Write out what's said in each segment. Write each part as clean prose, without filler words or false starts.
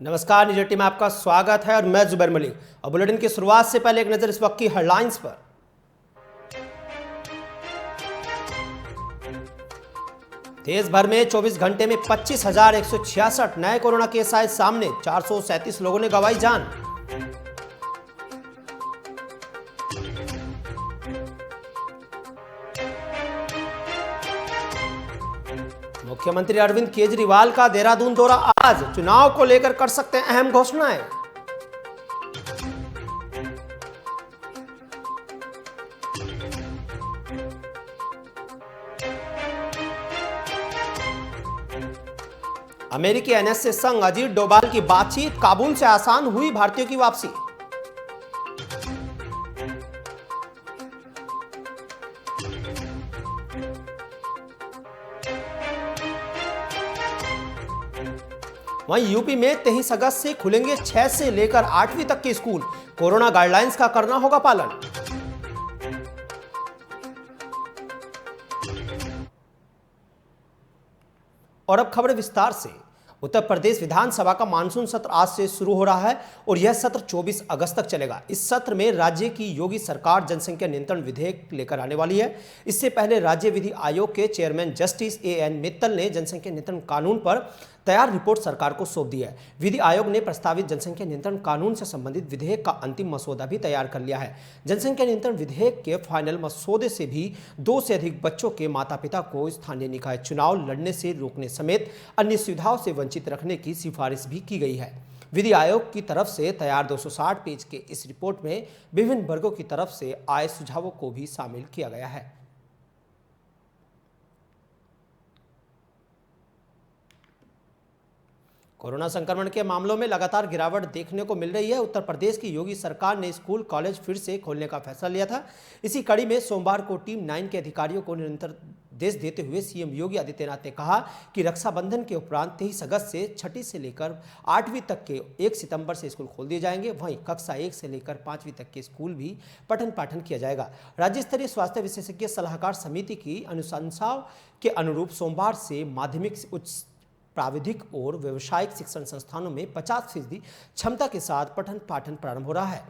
नमस्कार, निजी टीम में आपका स्वागत है और मैं जुबैर मलिक। और बुलेटिन की शुरुआत से पहले एक नजर इस वक्त की हेडलाइंस पर। देश भर में 24 घंटे में 25,166 नए कोरोना केस आए सामने, 437 लोगों ने गंवाई जान। मुख्यमंत्री अरविंद केजरीवाल का देहरादून दौरा आज, चुनाव को लेकर कर सकते हैं अहम घोषणाएं। अमेरिकी एनएसए संघ अजीत डोभाल की बातचीत, काबुल से आसान हुई भारतीयों की वापसी। वहीं यूपी में 23 अगस्त से खुलेंगे 6 से लेकर 8वीं तक के स्कूल, कोरोना गाइडलाइंस का करना होगा पालन। और अब खबर विस्तार से। उत्तर प्रदेश विधानसभा का मानसून सत्र आज से शुरू हो रहा है और यह सत्र 24 अगस्त तक चलेगा। इस सत्र में राज्य की योगी सरकार जनसंख्या नियंत्रण विधेयक लेकर आने वाली है। इससे पहले राज्य विधि आयोग के चेयरमैन जस्टिस एएन मित्तल ने जनसंख्या नियंत्रण कानून पर तैयार रिपोर्ट सरकार को सौंप दी है। विधि आयोग ने प्रस्तावित जनसंख्या नियंत्रण कानून से संबंधित विधेयक का अंतिम मसौदा भी तैयार कर लिया है। जनसंख्या नियंत्रण विधेयक के फाइनल मसौदे से भी 2 से अधिक बच्चों के माता पिता को स्थानीय निकाय चुनाव लड़ने से रोकने समेत अन्य सुविधाओं से वंचित रखने की सिफारिश भी की गई है। विधि आयोग की तरफ से तैयार 260 पेज के इस रिपोर्ट में विभिन्न वर्गों की तरफ से आए सुझावों को भी शामिल किया गया है। कोरोना संक्रमण के मामलों में लगातार गिरावट देखने को मिल रही है। उत्तर प्रदेश की योगी सरकार ने स्कूल कॉलेज फिर से खोलने का फैसला लिया था। इसी कड़ी में सोमवार को टीम 9 के अधिकारियों को निरंतर निर्देश देते हुए सीएम योगी आदित्यनाथ ने कहा कि रक्षाबंधन के उपरांत 23 अगस्त से 6ठी से लेकर 8वीं तक के 1 सितंबर से स्कूल खोल दिए जाएंगे। वहीं कक्षा 1 से लेकर 5वीं तक के स्कूल भी पठन पाठन किया जाएगा। राज्य स्तरीय स्वास्थ्य विशेषज्ञ सलाहकार समिति की अनुशंसाओं के अनुरूप सोमवार से माध्यमिक, उच्च प्राविधिक और व्यावसायिक शिक्षण संस्थानों में 50% क्षमता के साथ पठन पाठन प्रारंभ हो रहा है।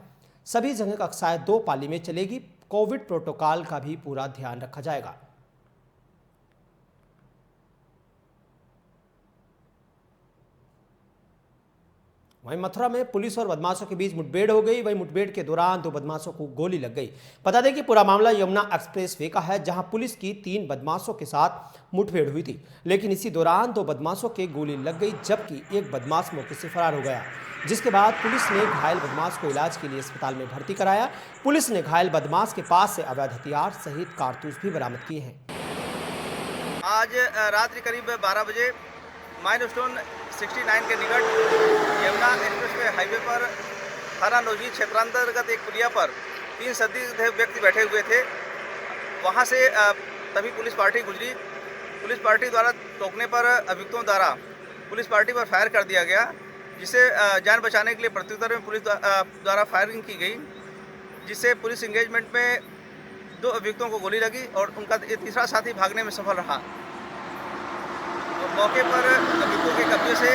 सभी जगह कक्षाएं 2 पाली में चलेगी। कोविड प्रोटोकॉल का भी पूरा ध्यान रखा जाएगा। वहीं मथुरा में पुलिस और बदमाशों के बीच मुठभेड़ हो गई। वहीं मुठभेड़ के दौरान 2 बदमाशों को गोली लग गई। बता दें कि पूरा मामला यमुना एक्सप्रेस वे का है, जहां पुलिस की 3 बदमाशों के साथ मुठभेड़ हुई थी। लेकिन इसी दौरान 2 बदमाशों के गोली लग गई, जबकि एक बदमाश मौके से फरार हो गया। जिसके बाद पुलिस ने घायल बदमाश को इलाज के लिए अस्पताल में भर्ती कराया। पुलिस ने घायल बदमाश के पास से अवैध हथियार सहित कारतूस भी बरामद किए हैं। आज रात्रि करीब 12 बजे माइलस्टोन 69 के निकट यमुना एक्सप्रेसवे हाईवे पर थाना नौजीत क्षेत्रांतर्गत एक पुलिया पर 3 संदिग्ध व्यक्ति बैठे हुए थे। वहां से तभी पुलिस पार्टी गुजरी। पुलिस पार्टी द्वारा रोकने पर अभियुक्तों द्वारा पुलिस पार्टी पर फायर कर दिया गया, जिसे जान बचाने के लिए प्रत्युत्तर में पुलिस द्वारा फायरिंग की गई, जिससे पुलिस इंगेजमेंट में 2 अभियुक्तों को गोली लगी और उनका तीसरा साथी भागने में सफल रहा। मौके पर अभियुक्तों के कब्जे से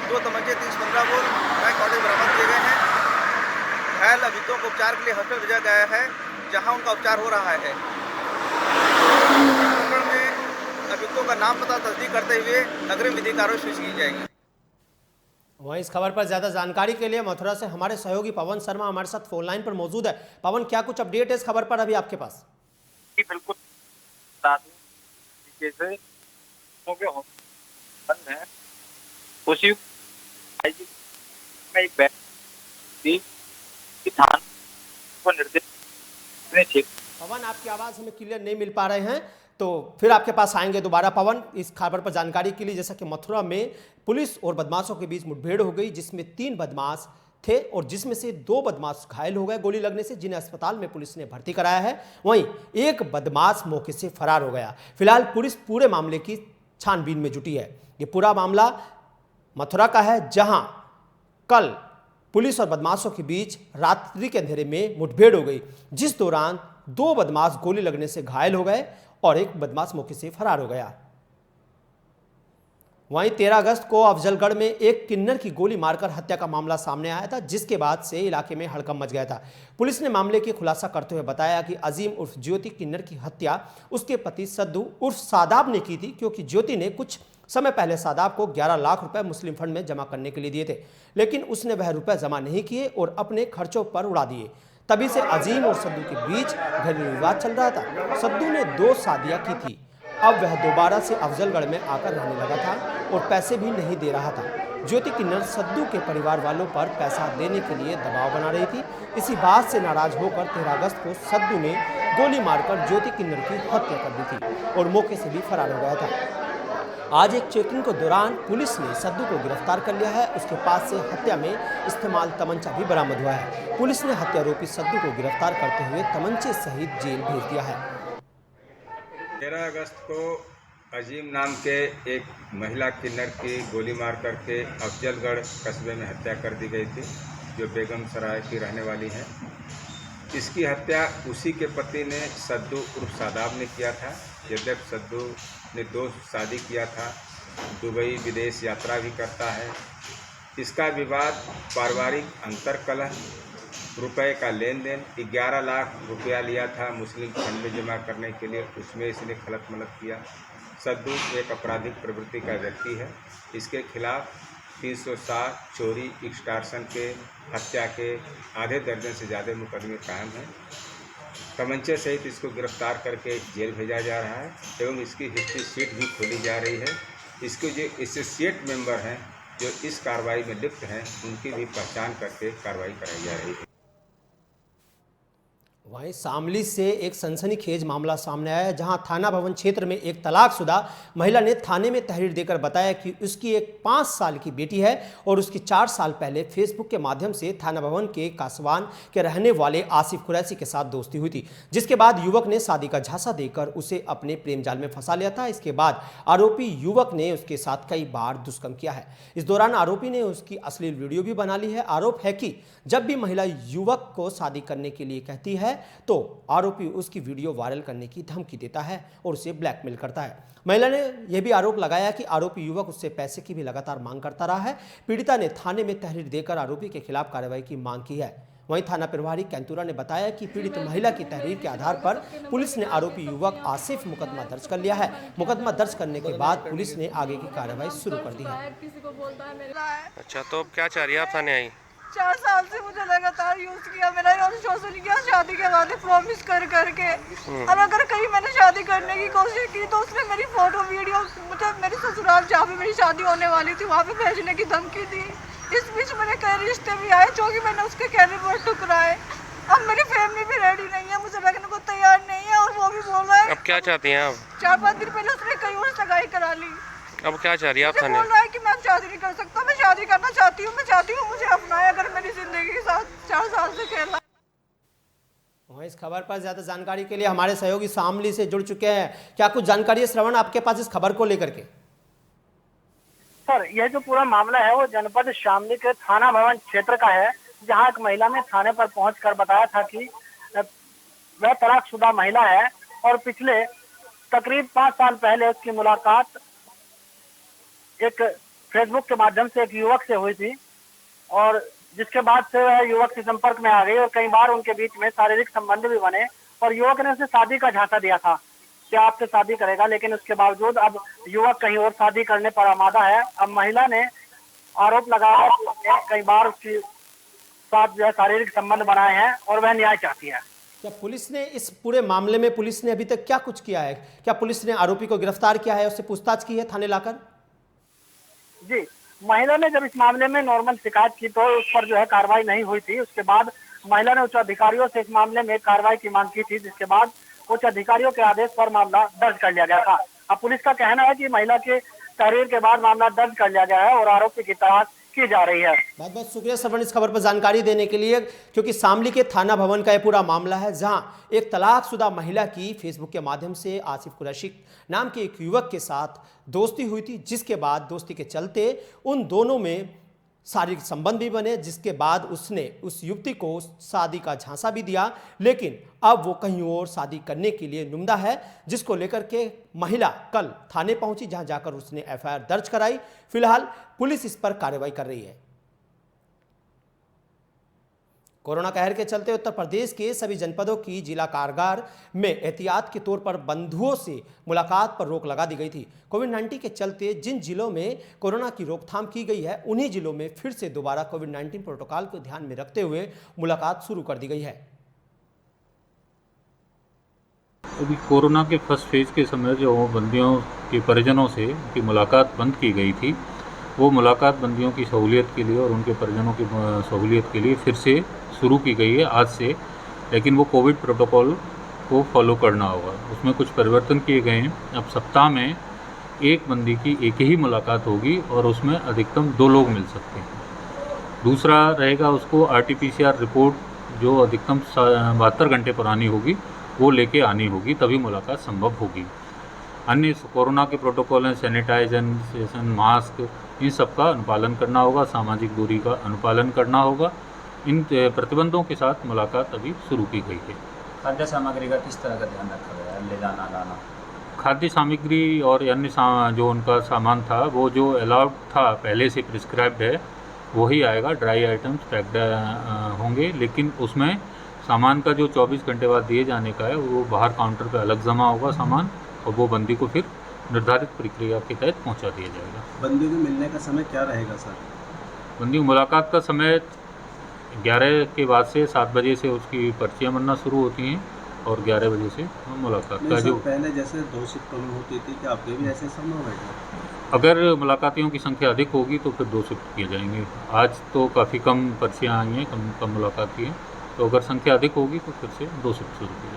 2 तमंचे 315 बोल कार्डिल बरामद किए गए हैं। घायल अभियुक्तों को उपचार के लिए हॉस्पिटल भेजा गया है, जहां उनका उपचार हो रहा है। प्रकरण में अभियुक्तों का नाम पता तस्दीक करते हुए अग्रिम विधि कार्रवाई शुरू की जाएगी। वहीं इस खबर पर ज्यादा जानकारी के लिए मथुरा से हमारे सहयोगी पवन शर्मा हमारे साथ फोन लाइन पर मौजूद है। पवन, क्या कुछ अपडेट है इस खबर पर अभी आपके पास? बिल्कुल उसी में एक निर्देश। पवन, आपकी आवाज हमें क्लियर नहीं मिल पा रहे हैं, तो फिर आपके पास आएंगे दोबारा। पवन, इस खबर पर जानकारी के लिए, जैसा कि मथुरा में पुलिस और बदमाशों के बीच मुठभेड़ हो गई, जिसमें 3 बदमाश थे और जिसमें से 2 बदमाश घायल हो गए गोली लगने से, जिन्हें अस्पताल में पुलिस ने भर्ती कराया है। वहीं एक बदमाश मौके से फरार हो गया। फिलहाल पुलिस पूरे मामले की छानबीन में जुटी है। ये पूरा मामला मथुरा का है, जहां कल पुलिस और बदमाशों के बीच रात्रि के अंधेरे में मुठभेड़ हो गई, जिस दौरान 2 बदमाश गोली लगने से घायल हो गए और एक बदमाश मौके से फरार हो गया। वहीं 13 अगस्त को अफजलगढ़ में एक किन्नर की गोली मारकर हत्या का मामला सामने आया था, जिसके बाद से इलाके में हड़कंप मच गया था। पुलिस ने मामले की खुलासा करते हुए बताया कि अजीम उर्फ ज्योति किन्नर की हत्या उसके पति सद्दू उर्फ सादाब ने की थी, क्योंकि ज्योति ने कुछ समय पहले सादाब को 11 लाख रुपए मुस्लिम फंड में जमा करने के लिए दिए थे, लेकिन उसने वह रुपए जमा नहीं किए और अपने खर्चों पर उड़ा दिए। तभी से अजीम और सद्दू के बीच घरेलू विवाद चल रहा था। सद्दू ने 2 शादियां की थी। अब वह दोबारा से अफजलगढ़ में आकर रहने लगा था और पैसे भी नहीं दे रहा था। ज्योति किन्नर सद्दू के परिवार वालों पर पैसा देने के लिए दबाव बना रही थी। इसी बात से नाराज होकर 13 अगस्त को सद्दू ने गोली मारकर ज्योति किन्नर की हत्या कर दी थी और मौके से भी फरार हो गया था। आज एक चेकिंग के दौरान पुलिस ने सद्दू को गिरफ्तार कर लिया है। उसके पास से हत्या में इस्तेमाल तमंचा भी बरामद हुआ है। पुलिस ने हत्यारोपी सद्दू को गिरफ्तार करते हुए तमंचे सहित जेल भेज दिया है। 13 अगस्त को अजीम नाम के एक महिला किन्नर की गोली मार करके अफजलगढ़ कस्बे में हत्या कर दी गई थी, जो बेगम सराय की रहने वाली है। इसकी हत्या उसी के पति ने सद्दू उर्फ सादाब ने किया था। यद्यपि सद्दू ने 2 शादी किया था, दुबई विदेश यात्रा भी करता है। इसका विवाद पारिवारिक अंतर्कलह, रुपए का लेन देन, 11 लाख रुपया लिया था मुस्लिम फंड में जमा करने के लिए, उसमें इसने खलत मलत किया। सद्दू एक आपराधिक प्रवृत्ति का व्यक्ति है। इसके खिलाफ 307 चोरी, एक्सटॉर्शन के, हत्या के आधे दर्जन से ज़्यादा मुकदमे कायम हैं। तमंचे सहित इसको गिरफ्तार करके जेल भेजा जा रहा है एवं इसकी हिस्ट्री शीट भी खोली जा रही है। इसके जो एसोसिएट मेंबर हैं जो इस कार्रवाई में लिप्त हैं, उनकी भी पहचान करके कार्रवाई कराई जा रही है। वहीं शामली से एक सनसनीखेज मामला सामने आया है, जहां थाना भवन क्षेत्र में एक तलाकशुदा महिला ने थाने में तहरीर देकर बताया कि उसकी एक 5 साल की बेटी है और उसकी 4 साल पहले फेसबुक के माध्यम से थाना भवन के कासवान के रहने वाले आसिफ कुरैशी के साथ दोस्ती हुई थी, जिसके बाद युवक ने शादी का झांसा देकर उसे अपने प्रेम जाल में फंसा लिया था। इसके बाद आरोपी युवक ने उसके साथ कई बार दुष्कर्म किया है। इस दौरान आरोपी ने उसकी अश्लील वीडियो भी बना ली है। आरोप है कि जब भी महिला युवक को शादी करने के लिए कहती है तो आरोपी उसकी वीडियो वायरल करने की धमकी देता है और उसे ब्लैकमेल करता है। महिला ने यह भी आरोप लगाया कि आरोपी युवक उससे पैसे की भी लगातार मांग करता रहा है। पीड़िता ने थाने में तहरीर देकर आरोपी के खिलाफ कार्रवाई की मांग की है। वहीं थाना प्रभारी कैंतुरा ने बताया कि पीड़ित महिला की तहरीर के आधार पर पुलिस ने आरोपी युवक आसिफ मुकदमा दर्ज कर लिया है। मुकदमा दर्ज करने के बाद पुलिस ने आगे की कार्रवाई शुरू कर दी है। अच्छा, तो अब क्या चाह रही है आप थाने आई? 4 साल से मुझे लगातार यूज किया, मेरा शोषण किया शादी के बाद प्रॉमिस कर करके। और अगर कहीं मैंने शादी करने की कोशिश की तो उसने मेरी फोटो वीडियो मुझे मेरे ससुराल जहाँ पे मेरी शादी होने वाली थी वहाँ पे भेजने की धमकी दी। इस बीच मेरे कई रिश्ते भी आए जो कि मैंने उसके कहने पर ठुकराए। अब मेरी फैमिली भी रेडी नहीं है, मुझे रखने को तैयार नहीं है और वो भी बोल रहा है। अब क्या चाहती हैं आप? 4-5 दिन पहले उसने कई और सगाई करा ली। अब क्या चाह रही है आप थाने? बोल रहा है कि मैं शादी नहीं कर सकता, मैं शादी करना चाहती हूँ, मैं चाहती हूँ मुझे अपनाए, अगर मेरी जिंदगी के साथ 4 साल से खेला। वहीं इस खबर पर ज्यादा जानकारी के लिए हमारे सहयोगी शामली से जुड़ चुके हैं। क्या कुछ जानकारी है श्रवण आपके पास इस खबर को लेकर के? सर, यह जो पूरा मामला है वो जनपद शामली के थाना भवन क्षेत्र का है, जहां एक महिला ने थाने पर पहुंचकर बताया था कि वह तलाकशुदा महिला है और पिछले तकरीब 5 साल पहले उसकी मुलाकात एक फेसबुक के माध्यम से एक युवक से हुई थी और जिसके बाद से वह युवक के संपर्क में आ गई और कई बार उनके बीच में शारीरिक संबंध भी बने और युवक ने उसे शादी का झांसा दिया था कि आपसे शादी करेगा, लेकिन उसके बावजूद अब युवक कहीं और शादी करने पर आमादा है। अब महिला ने आरोप लगाया कि कई बार उसके साथ जो है शारीरिक संबंध बनाए हैं और वह न्याय चाहती है। क्या पुलिस ने इस पूरे मामले में पुलिस ने अभी तक क्या कुछ किया है? क्या पुलिस ने आरोपी को गिरफ्तार किया है, उससे पूछताछ की है थाने लाकर? जी, महिला ने जब इस मामले में नॉर्मल शिकायत की तो उस पर जो है कार्रवाई नहीं हुई थी। उसके बाद महिला ने उच्च अधिकारियों से इस मामले में कार्रवाई की मांग की थी, जिसके बाद उच्च अधिकारियों के आदेश पर मामला दर्ज कर लिया गया था। अब पुलिस का कहना है कि महिला के तहरीर के बाद मामला दर्ज कर लिया गया है और आरोपी की तलाश की जा रही है। बहुत बहुत शुक्रिया श्रवण इस खबर पर जानकारी देने के लिए, क्योंकि शामली के थाना भवन का यह पूरा मामला है, जहां एक तलाकशुदा महिला की फेसबुक के माध्यम से आसिफ कुरैशी नाम के एक युवक के साथ दोस्ती हुई थी, जिसके बाद दोस्ती के चलते उन दोनों में शारीरिक संबंध भी बने, जिसके बाद उसने उस युवती को शादी का झांसा भी दिया, लेकिन अब वो कहीं और शादी करने के लिए नुमदा है, जिसको लेकर के महिला कल थाने पहुंची, जहां जाकर उसने एफआईआर दर्ज कराई। फिलहाल पुलिस इस पर कार्रवाई कर रही है। कोरोना कहर के चलते उत्तर प्रदेश के सभी जनपदों की जिला कारागार में एहतियात के तौर पर बंधुओं से मुलाकात पर रोक लगा दी गई थी। कोविड-19 के चलते जिन जिलों में कोरोना की रोकथाम की गई है, उन्हीं जिलों में फिर से दोबारा कोविड-19 प्रोटोकॉल को ध्यान में रखते हुए मुलाकात शुरू कर दी गई है। अभी कोरोना के फर्स्ट फेज के समय जो बंदियों के परिजनों से उनकी मुलाकात बंद की गई थी, वो मुलाकात बंदियों की सहूलियत के लिए और उनके परिजनों की सहूलियत के लिए फिर से शुरू की गई है आज से। लेकिन वो कोविड प्रोटोकॉल को फॉलो करना होगा, उसमें कुछ परिवर्तन किए गए हैं। अब सप्ताह में एक बंदी की एक ही मुलाकात होगी और उसमें अधिकतम 2 लोग मिल सकते हैं। दूसरा रहेगा, उसको RT-PCR रिपोर्ट जो अधिकतम 72 घंटे पुरानी होगी वो लेके आनी होगी, तभी मुलाकात संभव होगी। अन्य कोरोना के प्रोटोकॉल हैं, सैनिटाइजेशन, मास्क, इन सब का अनुपालन करना होगा, सामाजिक दूरी का अनुपालन करना होगा। इन प्रतिबंधों के साथ मुलाकात अभी शुरू की गई है। खाद्य सामग्री का किस तरह का ध्यान रखा गया है, ले जाना लाना? खाद्य सामग्री और अन्य जो उनका सामान था, वो जो अलाउड था पहले से प्रिस्क्राइब्ड है वही आएगा। ड्राई आइटम्स पैक्ड होंगे, लेकिन उसमें सामान का जो 24 घंटे बाद दिए जाने का है वो बाहर काउंटर पे अलग जमा होगा सामान, और वो बंदी को फिर निर्धारित प्रक्रिया के तहत पहुंचा दिया जाएगा। बंदी को मिलने का समय क्या रहेगा सर? बंदी मुलाकात का समय 11 के बाद से 7 बजे से उसकी पर्चियाँ बनना शुरू होती हैं और 11 बजे से मुलाकात का जो पहले जैसे 2 शिफ्ट होती थी, क्या आपके भी ऐसे संभव है? अगर मुलाकातियों की संख्या अधिक होगी तो फिर 2 शिफ्ट किए जाएंगे। आज तो काफ़ी कम पर्चियाँ आई हैं, कम मुलाकात की हैं, तो अगर संख्या अधिक होगी तो फिर से 2 शिफ्ट शुरू की जाएगी।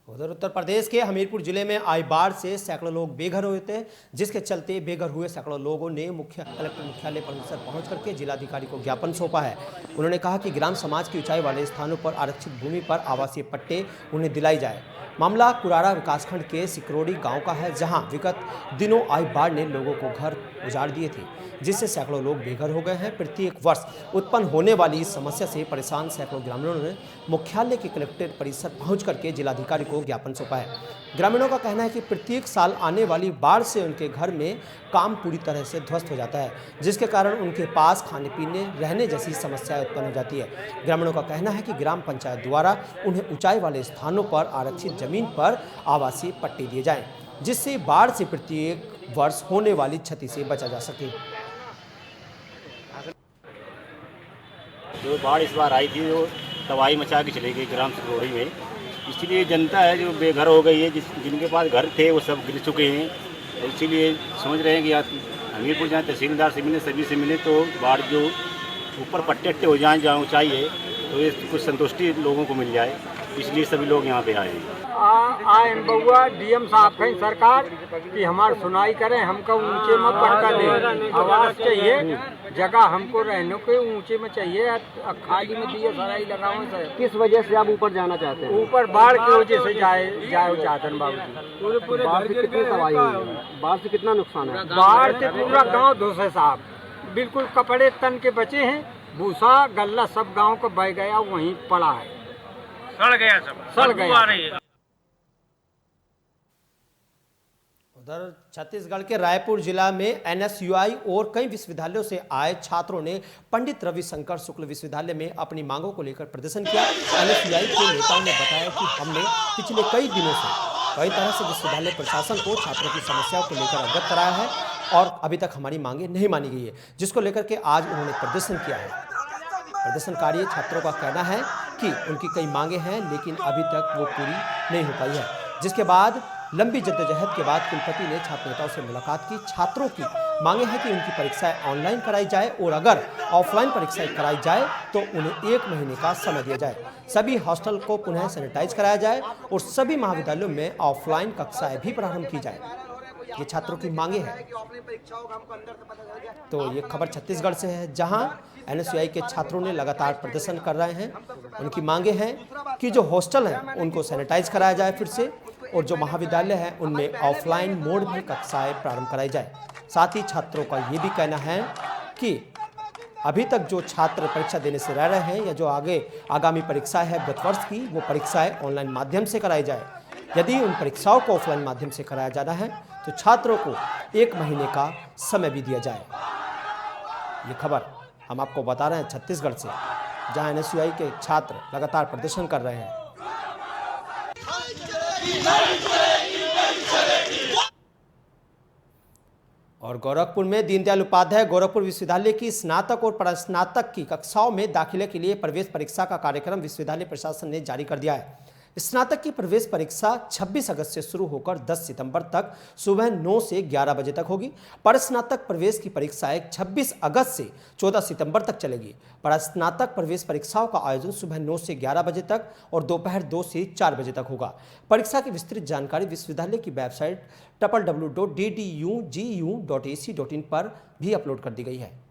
उधर उत्तर प्रदेश के हमीरपुर जिले में आई बाढ़ से सैकड़ों लोग बेघर हुए थे, जिसके चलते बेघर हुए सैकड़ों लोगों ने कलेक्टर मुख्यालय परिसर पहुंच करके जिलाधिकारी को ज्ञापन सौंपा है। उन्होंने कहा कि ग्राम समाज की ऊंचाई वाले स्थानों पर आरक्षित भूमि पर आवासीय पट्टे उन्हें दिलाई जाए। मामला कुरारा विकासखंड के सिकरोड़ी गांव का है, जहां विगत दिनों आई बाढ़ ने लोगों को घर उजाड़ दिए थे, जिससे सैकड़ों लोग बेघर हो गए हैं। प्रत्येक वर्ष उत्पन्न होने वाली इस समस्या से परेशान सैकड़ों ग्रामीणों ने मुख्यालय के कलेक्टर परिसर पहुंच करके जिलाधिकारी को ज्ञापन सौंपा है। ग्रामीणों का कहना है कि प्रत्येक साल आने वाली बाढ़ से उनके घर में काम पूरी तरह से ध्वस्त हो जाता है, जिसके कारण उनके पास खाने पीने रहने जैसी समस्याएं उत्पन्न हो जाती है। ग्रामीणों का कहना है कि ग्राम पंचायत द्वारा उन्हें ऊंचाई वाले स्थानों पर आरक्षित जमीन पर आवासीय पट्टे दिए जाएं, जिससे बाढ़ से प्रत्येक वर्ष होने वाली क्षति से बचा जा सके। जो बाढ़ इस बार आई थी वो तबाही मचा के चली गई ग्राम सिकरोड़ी में, इसलिए जनता है जो बेघर हो गई है, जिनके पास घर थे वो सब गिर चुके हैं। तो इसीलिए समझ रहे हैं कि आज हमीरपुर जाएँ, तहसीलदार से मिले, सभी से मिले, तो बाढ़ जो ऊपर पट्टे हो जाएँ जहाँ ऊँचाई है, तो ये कुछ संतुष्टि लोगों को मिल जाए, इसलिए सभी लोग यहाँ पे आए हैं। आए बउआ डीएम साहब कहीं सरकार कि हमारी सुनाई करें, हमको ऊंचे में पट्टा दे, आवास चाहिए, जगह हमको रहने को ऊंचे में चाहिए, खाली में दिए सराई लगाओ सर। किस वजह से आप ऊपर जाना चाहते हैं? ऊपर बाढ़ की वजह से जाए चाहते हैं बाबू। बाढ़ से कितनी तबाही हुई है? बाढ़ से कितना नुकसान है? बाढ़ से पूरा गाँव धोस है साहब, बिल्कुल कपड़े तन के बचे हैं, भूसा गल्ला सब गाँव को बह गया, वहीं पड़ा है, सड़ गया, सब सड़ गया। उधर छत्तीसगढ़ के रायपुर जिला में NSUI और कई विश्वविद्यालयों से आए छात्रों ने पंडित रविशंकर शुक्ल विश्वविद्यालय में अपनी मांगों को लेकर प्रदर्शन किया। NSUI के नेताओं ने बताया कि हमने पिछले कई दिनों से कई तरह से विश्वविद्यालय प्रशासन को छात्रों की समस्याओं को लेकर अवगत कराया है और अभी तक हमारी मांगें नहीं मानी गई है, जिसको लेकर के आज उन्होंने प्रदर्शन किया है। प्रदर्शनकारी छात्रों का कहना है कि उनकी कई मांगें हैं, लेकिन अभी तक वो पूरी नहीं हो पाई है, जिसके बाद लंबी जद्दोजहद के बाद कुलपति ने छात्र नेताओं से मुलाकात की। छात्रों की मांगे हैं कि उनकी परीक्षाएं ऑनलाइन कराई जाए और अगर ऑफलाइन परीक्षाएं कराई जाए तो उन्हें 1 महीने का समय दिया जाए। सभी हॉस्टल को पुनः सैनिटाइज कराया जाए और सभी महाविद्यालयों में ऑफलाइन कक्षाएं भी प्रारंभ की जाए। ये छात्रों की मांगे हैं। तो ये खबर छत्तीसगढ़ से है, जहां NSUI के छात्रों ने लगातार प्रदर्शन कर रहे हैं। उनकी मांगे हैं कि जो हॉस्टल हैं उनको सैनिटाइज कराया जाए फिर से, और जो महाविद्यालय हैं उनमें ऑफलाइन मोड में कक्षाएं प्रारंभ कराई जाए। साथ ही छात्रों का ये भी कहना है कि अभी तक जो छात्र परीक्षा देने से रह रहे हैं या जो आगामी परीक्षाएं है गत वर्ष की, वो परीक्षाएं ऑनलाइन माध्यम से कराई जाए। यदि उन परीक्षाओं को ऑफलाइन माध्यम से कराया जाना है तो छात्रों को 1 महीने का समय भी दिया जाए। ये खबर हम आपको बता रहे हैं छत्तीसगढ़ से, जहां NSUI के छात्र लगातार प्रदर्शन कर रहे हैं। और गोरखपुर में दीनदयाल उपाध्याय गोरखपुर विश्वविद्यालय की स्नातक और परास्नातक की कक्षाओं में दाखिले के लिए प्रवेश परीक्षा का कार्यक्रम विश्वविद्यालय प्रशासन ने जारी कर दिया है। स्नातक की प्रवेश परीक्षा 26 अगस्त से शुरू होकर 10 सितंबर तक सुबह 9 से 11 बजे तक होगी। परास्नातक प्रवेश की परीक्षाएं 26 अगस्त से 14 सितंबर तक चलेगी। परास्नातक प्रवेश परीक्षाओं का आयोजन सुबह 9 से 11 बजे तक और दोपहर 2 से 4 बजे तक होगा। परीक्षा की विस्तृत जानकारी विश्वविद्यालय की वेबसाइट www.ddugU.ac.in पर भी अपलोड कर दी गई है।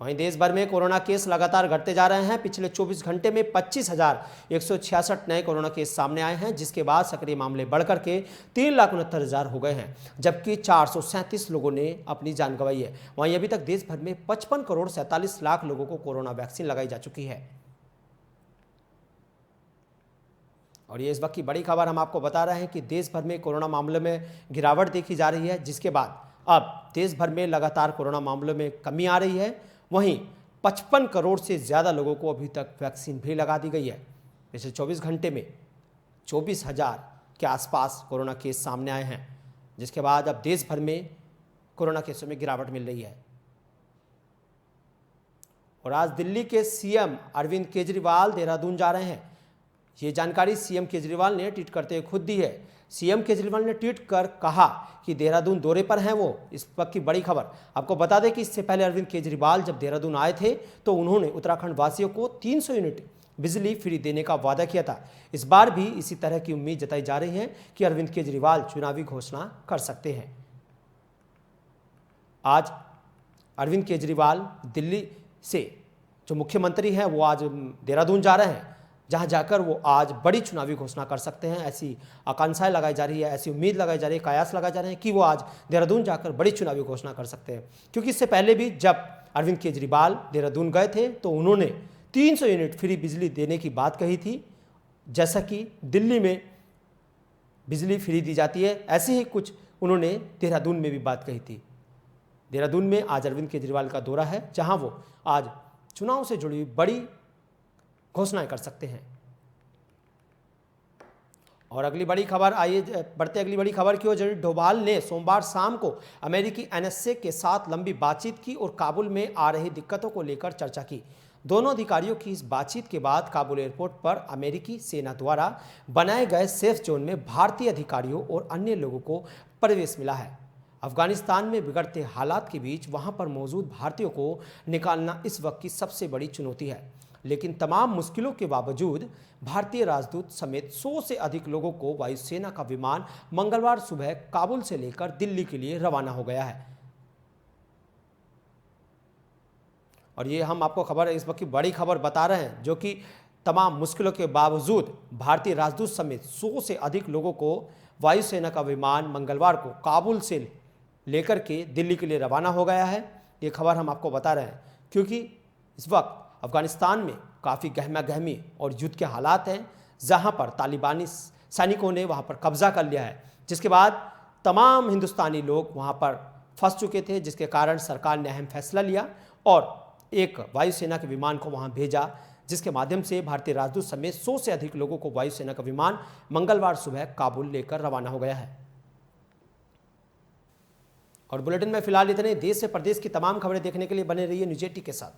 वहीं देश भर में कोरोना केस लगातार घटते जा रहे हैं। पिछले 24 घंटे में 25,166 नए कोरोना केस सामने आए हैं, जिसके बाद सक्रिय मामले बढ़कर के 3,69,000 हो गए हैं, जबकि 437 लोगों ने अपनी जान गंवाई है। वहीं अभी तक देश भर में 55 करोड़ 47 लाख लोगों को कोरोना वैक्सीन लगाई जा चुकी है। और ये इस वक्त की बड़ी खबर हम आपको बता रहे हैं कि देश भर में कोरोना मामलों में गिरावट देखी जा रही है, जिसके बाद अब देश भर में लगातार कोरोना मामलों में कमी आ रही है। वहीं 55 करोड़ से ज़्यादा लोगों को अभी तक वैक्सीन भी लगा दी गई है। पिछले 24 घंटे में 24,000 के आसपास कोरोना केस सामने आए हैं, जिसके बाद अब देश भर में कोरोना केसों में गिरावट मिल रही है। और आज दिल्ली के सीएम अरविंद केजरीवाल देहरादून जा रहे हैं। ये जानकारी सीएम केजरीवाल ने ट्वीट करते हुए खुद दी है। सीएम केजरीवाल ने ट्वीट कर कहा कि देहरादून दौरे पर हैं वो। इस वक्त की बड़ी खबर आपको बता दें कि इससे पहले अरविंद केजरीवाल जब देहरादून आए थे तो उन्होंने उत्तराखंड वासियों को 300 यूनिट बिजली फ्री देने का वादा किया था। इस बार भी इसी तरह की उम्मीद जताई जा रही है कि अरविंद केजरीवाल चुनावी घोषणा कर सकते हैं। आज अरविंद केजरीवाल दिल्ली से जो मुख्यमंत्री हैं वो आज देहरादून जा रहे हैं, जहां जाकर वो आज बड़ी चुनावी घोषणा कर सकते हैं। ऐसी आकांक्षाएं लगाई जा रही है, ऐसी उम्मीद लगाई जा रही है, कयास लगाए जा रहे हैं कि वो आज देहरादून जाकर बड़ी चुनावी घोषणा कर सकते हैं। क्योंकि इससे पहले भी जब अरविंद केजरीवाल देहरादून गए थे तो उन्होंने 300 यूनिट फ्री बिजली देने की बात कही थी। जैसा कि दिल्ली में बिजली फ्री दी जाती है, ऐसे ही कुछ उन्होंने देहरादून में भी बात कही थी। देहरादून में आज अरविंद केजरीवाल का दौरा है, जहां वो आज चुनाव से जुड़ी बड़ी घोषणाएं कर सकते हैं। और अगली बड़ी खबर, आइए बढ़ते अगली बड़ी खबर की ओर। जनरल डोभाल ने सोमवार शाम को अमेरिकी NSA के साथ लंबी बातचीत की और काबुल में आ रही दिक्कतों को लेकर चर्चा की। दोनों अधिकारियों की इस बातचीत के बाद काबुल एयरपोर्ट पर अमेरिकी सेना द्वारा बनाए गए सेफ जोन में भारतीय अधिकारियों और अन्य लोगों को प्रवेश मिला है। अफगानिस्तान में बिगड़ते हालात के बीच वहां पर मौजूद भारतीयों को निकालना इस वक्त की सबसे बड़ी चुनौती है। लेकिन तमाम मुश्किलों के बावजूद भारतीय राजदूत समेत 100 से अधिक लोगों को वायुसेना का विमान मंगलवार सुबह काबुल से लेकर दिल्ली के लिए रवाना हो गया है। और ये हम आपको खबर इस वक्त की बड़ी खबर बता रहे हैं, जो कि तमाम मुश्किलों के बावजूद भारतीय राजदूत समेत 100 से अधिक लोगों को वायुसेना का विमान मंगलवार को काबुल से लेकर के दिल्ली के लिए रवाना हो गया है। ये खबर हम आपको बता रहे हैं क्योंकि इस वक्त अफगानिस्तान में काफ़ी गहमा गहमी और युद्ध के हालात हैं, जहां पर तालिबानी सैनिकों ने वहां पर कब्जा कर लिया है, जिसके बाद तमाम हिंदुस्तानी लोग वहां पर फंस चुके थे, जिसके कारण सरकार ने अहम फैसला लिया और एक वायुसेना के विमान को वहां भेजा, जिसके माध्यम से भारतीय राजदूत समेत 100 से अधिक लोगों को वायुसेना का विमान मंगलवार सुबह काबुल लेकर रवाना हो गया है। और बुलेटिन में फिलहाल इतने। देश से प्रदेश की तमाम खबरें देखने के लिए बने रहिए न्यूज़ 18 के साथ।